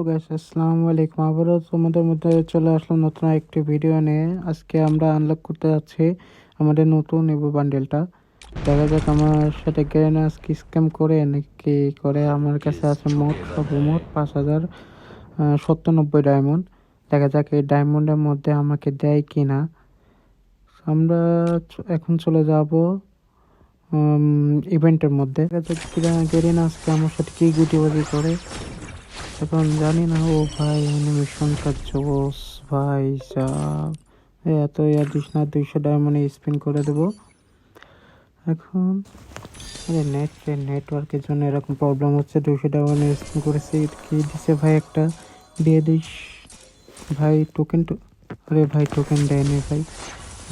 Guys, আসসালামু আলাইকুম। আবারও তোমাদের মধ্যে চলে আসলাম নতুন একটি ভিডিও নিয়ে। আজকে আমরা আনলক করতে যাচ্ছি আমাদের নতুন ইভো বান্ডেলটা। দেখা যাক আমার সাথে গেরেনা আজকে স্ক্যাম করে নাকি করে। আমার কাছে আছে মোট সর্বমোট 5097 ডায়মন্ড। দেখা যাক এই ডায়মন্ডের মধ্যে আমাকে দেয় কি না। আমরা এখন চলে যাব ইভেন্টের মধ্যে। দেখা যাক গেরেনা আজকে আমার সাথে কি গুটিবাজি করে। এখন জানি না। ও ভাই, অ্যানিমেশনটা জোস ভাই সাব। এত দিস না, 200 ডায়মন্ডে স্পিন করে দেবো এখন। আরে নেটওয়ার্কের জন্য এরকম প্রবলেম হচ্ছে। 200 ডায়মন্ডে স্পিন করেছি, কি দিছে ভাই? একটা দিয়ে দিস ভাই টোকেন। আরে ভাই টোকেন দেয়নি ভাই।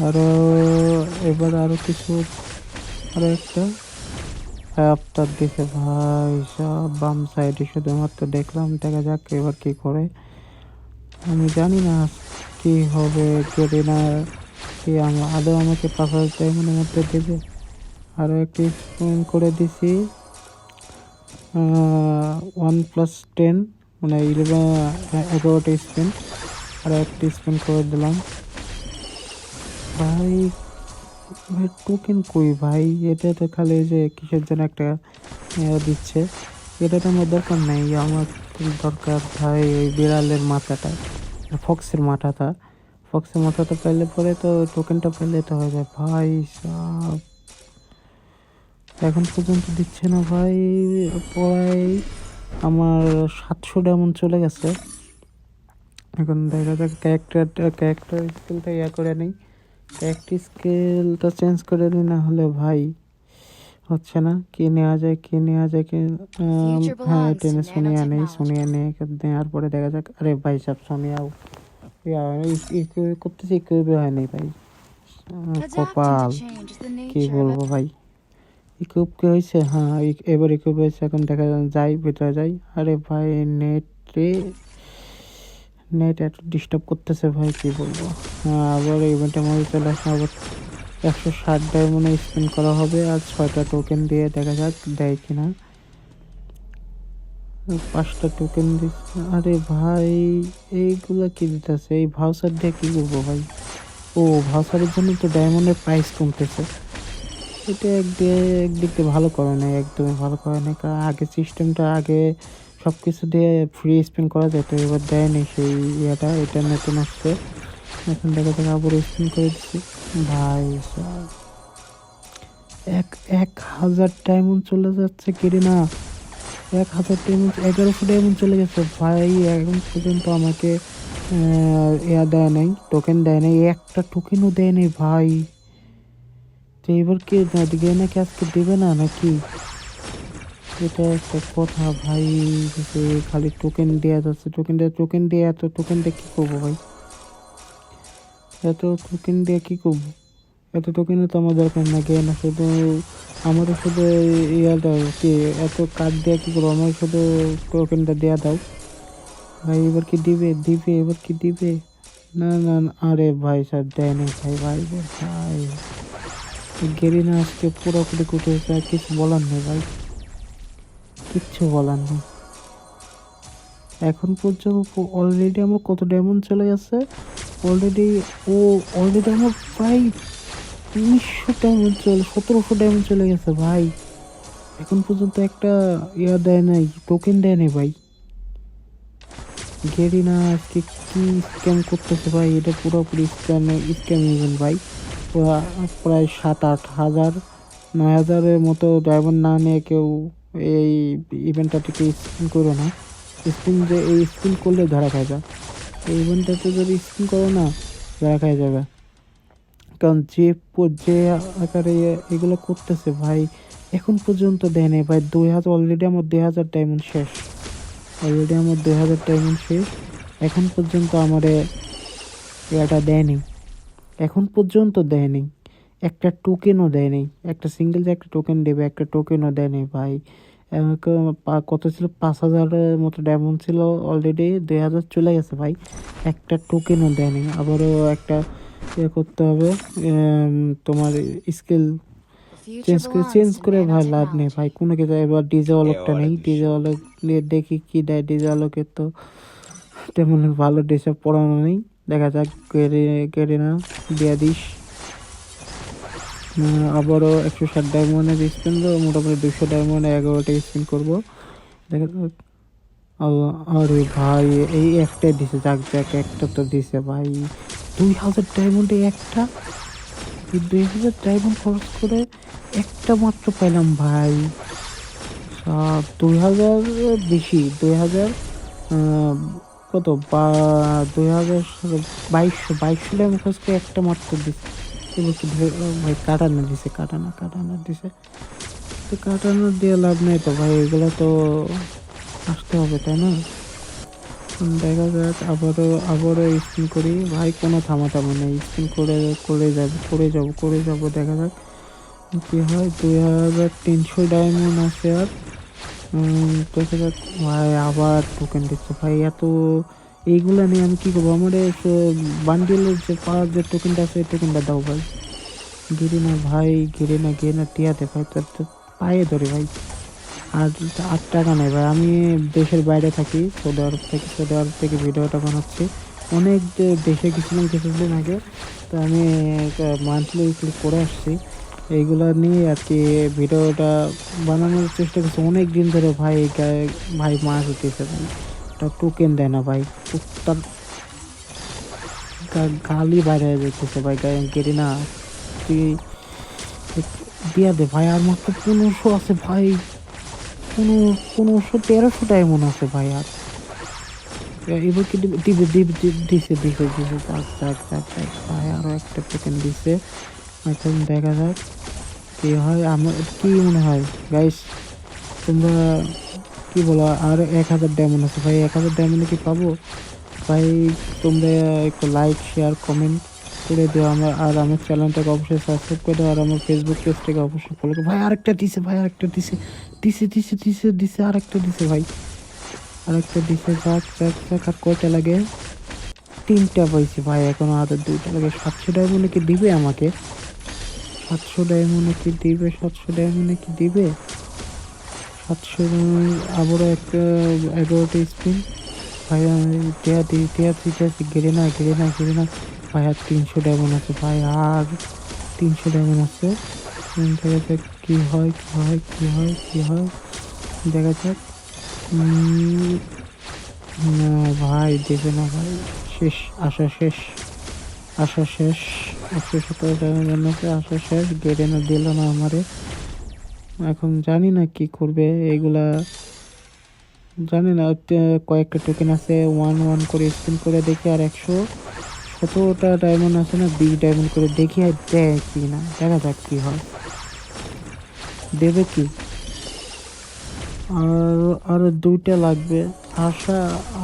আরো এবার আরো কিছু, আরো একটা আপনার দিকে ভাই সব বাম সাইডে শুধুমাত্র দেখলাম। দেখা যাক এবার কি করে। আমি জানি না কি হবে। যদি না কি আদৌ আমাকে 5000 ডায়মন্ডের মধ্যে দেবে। আরও একটি স্পিন করে দিছি, 1+10 মানে 11টা স্পিন। আরও একটি স্পিন করে দিলাম ভাই। ভাই টোকেন কই ভাই? এটা তো খালি যে কিসের জন্য একটা দিচ্ছে। এটা তো আমার দরকার নেই। আমার দরকার ভাই ওই বিড়ালের মাথাটা, ফক্সের মাথাটা পেলে পরে তো টোকেনটা পেলে তো হয়ে যায় ভাই সব। এখন পর্যন্ত দিচ্ছে না ভাই। প্রায় আমার 700 ডায়মন্ড চলে গেছে। এখন দেখা যাক ক্যারেক্টার স্কিলটা করে নিই। ক্যারেক্টার স্কিলটা চেঞ্জ করে নিই, না হলে ভাই হচ্ছে না। কি নেওয়া যায় হ্যাঁ, টেনে সোনিয়া নেই নেওয়ার পরে দেখা যাক। আরে ভাই সব সোনিয়াও করতেছি, ইকুইপে হয় নাই ভাই। কপাল, কি বলবো ভাই। ইকুইপ কি হয়েছে? হ্যাঁ, এবার ইকুইপ হয়েছে। এখন দেখা যাই, ভিতরে যাই। আরে ভাই নেট এত ডিস্টার্ব করতেছে ভাই, কি বলবো। হ্যাঁ, আবার ইভেন্টের মধ্যে চলে আসলে আবার 160 ডায়মন্ডে স্পিন করা হবে। আর 6টা টোকেন দিয়ে দেখা যাক দেয় কিনা। 5টা টোকেন দিচ্ছে। আরে ভাই এইগুলা কি দিতেছে? এই ভাউচার দিয়ে কি করবো ভাই? ও, ভাউচারের জন্য তো ডায়মন্ডের প্রাইস কমতেছে। এটা একদিক দিয়ে ভালো করে নাই, একদমই ভালো করে নাই। কারণ আগে সিস্টেমটা সব কিছু দিয়ে ফ্রি স্পিন করা যেত, এবার দেয়নি সেই এটা নতুন আসছে। এখন দেখা যাক আবার স্পিন করে দিচ্ছি ভাই সাব। 1000 ডায়মন্ড চলে যাচ্ছে কেড়ে না। 1000 ডায়মন্ড, 1100 ডায়মন্ড চলে গেছে ভাই। এখন পর্যন্ত আমাকে দেয় নাই, টোকেন দেয় নাই, একটা টোকেনও দেয় নাই ভাই। তো এবার কি দিকে নাকি আজকে দেবে না নাকি? এটা একটা কথা ভাই, যে খালি টোকেন দেওয়া যাচ্ছে। টোকেন দিয়ে এত টোকেন দিয়ে কি করবো ভাই? এত টোকেন দিয়ে কি করবো? এত টোকেনও তো আমার দরকার না। গে না শুধু আমারও শুধু দাও কি, এত কার্ড দিয়ে কি করবো? আমার শুধু টোকেনটা দেওয়া দাও ভাই। এবার কি দিবে? এবার কি দিবে? না না না, আরে ভাই স্যার দেয় নাই ভাই। ভাই গেরিনা আজকে পুরোপুরি কুটে হয়েছে। আর কিছু বলার নেই ভাই, কিচ্ছু বলার নেই। এখন পর্যন্ত অলরেডি আমার কত ডায়মন্ড চলে গেছে অলরেডি। অলরেডি আমার প্রায় 1900 ডায়মন্ড 1700 ডায়মন্ড চলে গেছে ভাই। এখন পর্যন্ত একটা দেয় নাই, টোকেন দেয় নাই ভাই। গেরিনা আজকে কি স্ক্যাম করতেছে ভাই? এটা পুরোপুরি স্ক্যাম ইভেন্ট ভাই। প্রায় 7-8 হাজার 9,000-এর মতো ডায়মন্ড না নিয়ে কেউ এই ইভেন্টটা থেকে স্পিন করো না। এই স্পিন করলে ধরা খায় যা। এই ইভেন্টটাতে যদি স্পিন করো না, ধরা খায় যাবে। কারণ যে আকারে এগুলো করতেছে ভাই, এখন পর্যন্ত দেয় নাই ভাই। 2000 অলরেডি আমার 2000 ডায়মন্ড শেষ। এখন পর্যন্ত আমার এটা দেয়নি। একটা টোকেনও দেয়নি। একটা সিঙ্গেল যে একটা টোকেন দেবে, একটা টোকেনও দেয়নি ভাই। আমাকে কত ছিল? 5000-এর মতো ডায়মন্ড ছিল অলরেডি, 2000 চলে গেছে ভাই। একটা টোকেনও দেয়নি। আবারও একটা করতে হবে, তোমার skill future change belongs to করে ভাই লাভ নেই nanotechnology. ভাই, কোনো কিছু। এবার ডিজে এ অলকটা ওরা নেই, ডিজে দিশা অলক নিয়ে দেখি কি দেয়। ডিজে অলকের তো তেমন ভালো ডিসে পড়ানো নেই, দেখা যাক। কেড়ে কেড়ে না দিয়া দিস। আবারও 160 ডায়মন্ডের স্পিন দেবো, মোটামুটি 200 ডায়মন্ডে 11টা স্পিন করবো, দেখা যাক। আরে ভাই এই একটাই দিছে, যাক যাক একটা তো দিছে ভাই। 2000 ডায়মন্ডে একটা, এই 2000 ডায়মন্ড খরচ করে একটা মাত্র পাইলাম ভাই। সব 2000 বেশি, 2000 কত বা 2000 2200 ডায়মন্ড খরচ করে একটা মাত্র দিছে। এবার কি ভাই কাটানো দিছে, কাটানো দিছে। তো কাটানো দিয়ে লাভ নেই তো ভাই, এগুলো তো আসতে হবে তাই না। দেখা যাক, আবারও স্পিন করি ভাই, কোনো থামাথামি নেই, স্পিন করে যাবো। দেখা যাক কি হয়। 2300 ডায়মন্ড আছে আর। দেখা যাক ভাই, আবার টোকেন দিচ্ছে ভাই। এত এইগুলা নিয়ে আমি কি করবো? আমার বান্ডিলের যে পাওয়ার যে টোকেনটা আছে, এই টোকেনটা দাও ভাই। গিরি না ভাই, গিরি না টিয়াতে ভাই, তোর পায়ে ধরে ভাই। আর 8 টাকা নেই ভাই। আমি দেশের বাইরে থাকি, সৌদি আরব থেকে ভিডিওটা বানাচ্ছি। অনেক দেশে গেছিলাম কিছুদিন আগে, তো আমি মান্থলি উইকলি করে আসছি। এইগুলা নিয়ে আর কি ভিডিওটা বানানোর চেষ্টা করছি অনেক দিন ধরে ভাই। ভাই মাছ উঠেছে ভাই, একটা টোকেন দেয় না ভাই। তার গালি বাইরে হয়ে যেতেছে ভাই, গেরি না তুই দিয়া দে ভাই। আর মাত্র 1500 আছে ভাই, 1300 ডায়মন্ড আছে ভাই। আর এবার কি দিছে যাক ভাই, আরো একটা টোকেন দিছে। এখন দেখা যাক কি হয়। আমার কি মনে হয় গাইস, তোমরা কি বলো? আর 1000 ডায়মন্ড আছে ভাই, 1000 ডায়মন্ডে কি পাবো ভাই? তোমরা একটু লাইক শেয়ার কমেন্ট করে দিও আমার, আর আমার চ্যানেলটাকে অবশ্যই সাবস্ক্রাইব করে দাও, আর আমার ফেসবুক পেজটাকে অবশ্যই ফলো করো ভাই। আরেকটা দিছে ভাই, আরেকটা দিছে আরেকটা দিছে ভাই, আরেকটা দিছে। যাক আর কয়টা লাগে? 3টা পাইছি ভাই, এখনো হাতে 2টা লাগে। 700 ডায়মন্ডে কি দিবে আমাকে? 700 ডায়মন্ডে কি দিবে? 700 আবারও একটা 11টা স্পিন ভাই। টিয়া গেলে না ভাই। আর 300 ডায়মন্ড আছে ভাই, আর 300 ডায়মন্ড আছে। দেখা যাক কি হয়। দেখা যাক। না ভাই, দেবে না ভাই। শেষ, আশা শেষ। 117 ডায়মন্ড আছে, আশা শেষ। গেড়ে না, দিল না আমারে। এখন জানি না কি করবে এগুলা, জানি না। কয়েকটা টোকেন আছে, 1 করে স্পিন করে দেখি। আর 117টা ডায়মন্ড আছে না, 20 ডায়মন্ড করে দেখি আর দেয় কি না। দেখা যাক কি হয়, দেবে কি। আর আরো 2টা লাগবে।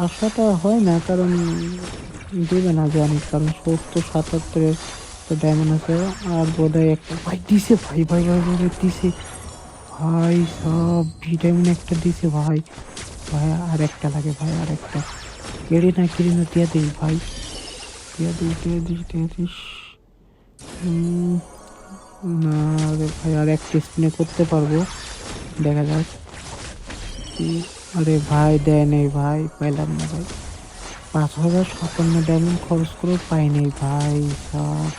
আশাটা হয় না, কারণ দেবে না জানি, কারণ 70-77 ডায়মন্ড আছে। আর বোধহয় একটা ভাই দিছে ভাই দিছে ভাই। সব 20 ডায়মন্ড একটা দিছে ভাই। আর একটা লাগে ভাই, আর একটা। কেড়ে না দিয়া দিস ভাই, দিয়া দিস। না রে ভাই, আর একটা স্পিনে করতে পারবো, দেখা যাক। আরে ভাই দেয় নেই ভাই, পাইলাম না ভাই। 5057 ডায়মন্ড খরচ করে পাই নেই ভাই। সব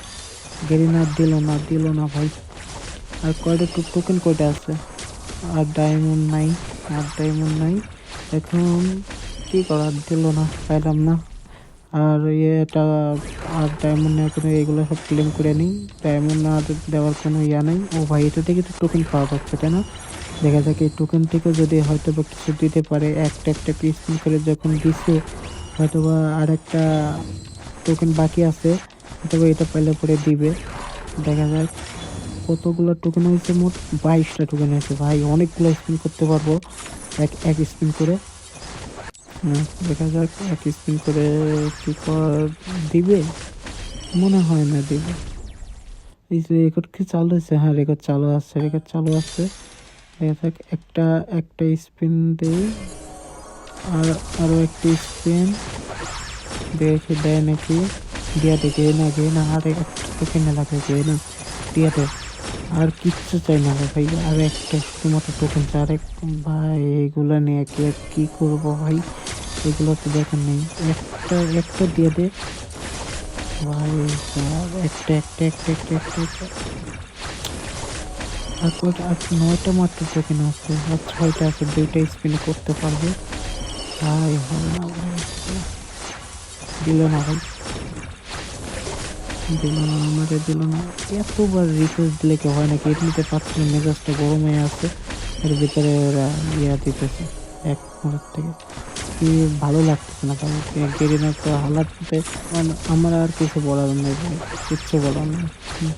গেরিনা দিল না ভাই। আর কয়টা টোকেন কয়টা আছে? আর ডায়মন্ড নাই। এখন কি করার, দিল না, পাইলাম না। আর এটা আর ডায়মন্ড নেওয়ার কোনো, এগুলো সব ক্লেম করে নিই। ডায়মন্ড না দেওয়ার কোনো ইয়া নেই। ও ভাই, এটা থেকে তো টোকেন পাওয়া যাচ্ছে তাই না? দেখা যাক এই টোকেন থেকে যদি হয়তো বা কিছু দিতে পারে। একটা পিস করে যখন দিছে, হয়তো বা আর একটা টোকেন বাকি আছে, হয়তো বা এটা পাইলে পরে দিবে। দেখা যাক কতগুলো টোকেন হয়েছে। মোট 22টা টোকেন হয়েছে ভাই, অনেকগুলো স্পিন করতে পারবো এক স্পিন করে। দেখা যাক এক স্পিন করে কি দিবে। মনে হয় না দিবে। এই যে রেকর্ড কি চালু আছে? হ্যাঁ, রেকর্ড চালু আছে। দেখা যাক একটা স্পিন দেই। আর আরো একটা স্পিন দেখি দেয় নাকি। দিয়া দে, গে না। আর একটা টোকেন লাগে, গে না, দিয়া দে। আর কিচ্ছু চাই না রে ভাই, আর একটা শুধুমাত্র টোকেন চাই। আরেক ভাই এগুলা নিয়ে কি করবো ভাই, এগুলো তো দরকার নেই। একটা একটা দিয়ে দে ভাই সাব, একটা। আর কয়টা, আর 9টা মাত্র টোকেন আছে, আর 6টা আছে, 2টা স্পিন করতে পারবে। ভাই হবে না ভাই, দিল না ভাই, দিল না, আমাকে দিল না। এতবার রিকোয়েস্ট দিলে কি হয় নাকি? এমনিতে পাচ্ছি না, মেজাজটা গরম হয়ে আছে, এর ভিতরে ওরা ইয়া দিতেছে এক মিনিট থেকে। কি ভালো লাগতেছে না কারণ গেরিনার তো হালাত মানে আমার আর কিছু বলার নেই ভাই, কিচ্ছু বলার নেই।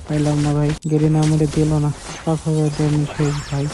পাইলাম না ভাই, গেরিনা আমাদের দিল না, 5,000 ড্যামেজ শেষ ভাই।